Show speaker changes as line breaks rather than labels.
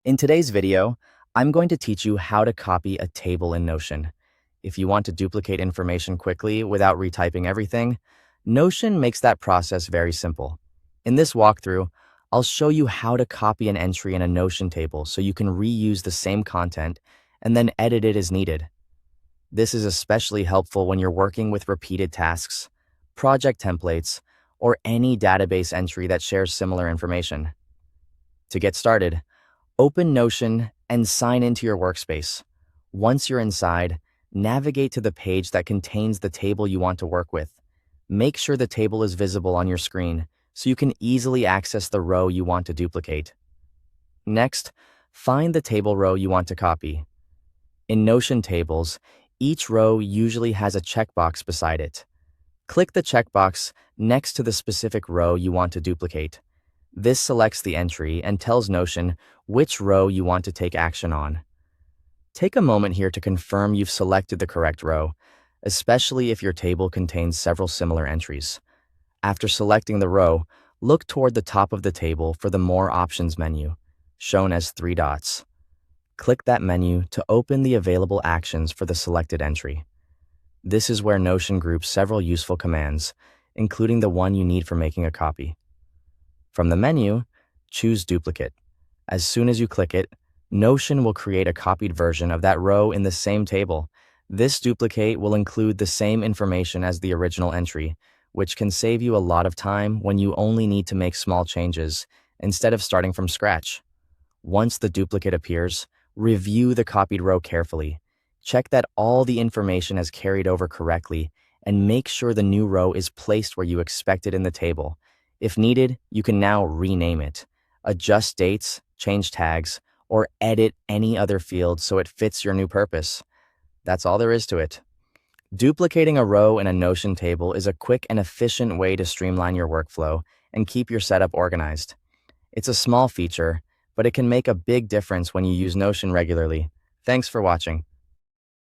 In today's video, I'm going to teach you how to copy a table in Notion. If you want to duplicate information quickly without retyping everything, Notion makes that process very simple. In this walkthrough, I'll show you how to copy an entry in a Notion table so you can reuse the same content and then edit it as needed. This is especially helpful when you're working with repeated tasks, project templates, or any database entry that shares similar information. To get started, open Notion and sign into your workspace. Once you're inside, navigate to the page that contains the table you want to work with. Make sure the table is visible on your screen so you can easily access the row you want to duplicate. Next, find the table row you want to copy. In Notion tables, each row usually has a checkbox beside it. Click the checkbox next to the specific row you want to duplicate. This selects the entry and tells Notion which row you want to take action on. Take a moment here to confirm you've selected the correct row, especially if your table contains several similar entries. After selecting the row, look toward the top of the table for the More Options menu, shown as 3 dots. Click that menu to open the available actions for the selected entry. This is where Notion groups several useful commands, including the one you need for making a copy. From the menu, choose Duplicate. As soon as you click it, Notion will create a copied version of that row in the same table. This duplicate will include the same information as the original entry, which can save you a lot of time when you only need to make small changes instead of starting from scratch. Once the duplicate appears, review the copied row carefully. Check that all the information is carried over correctly and make sure the new row is placed where you expect it in the table. If needed, you can now rename it, adjust dates, change tags, or edit any other field so it fits your new purpose. That's all there is to it. Duplicating a row in a Notion table is a quick and efficient way to streamline your workflow and keep your setup organized. It's a small feature, but it can make a big difference when you use Notion regularly. Thanks for watching.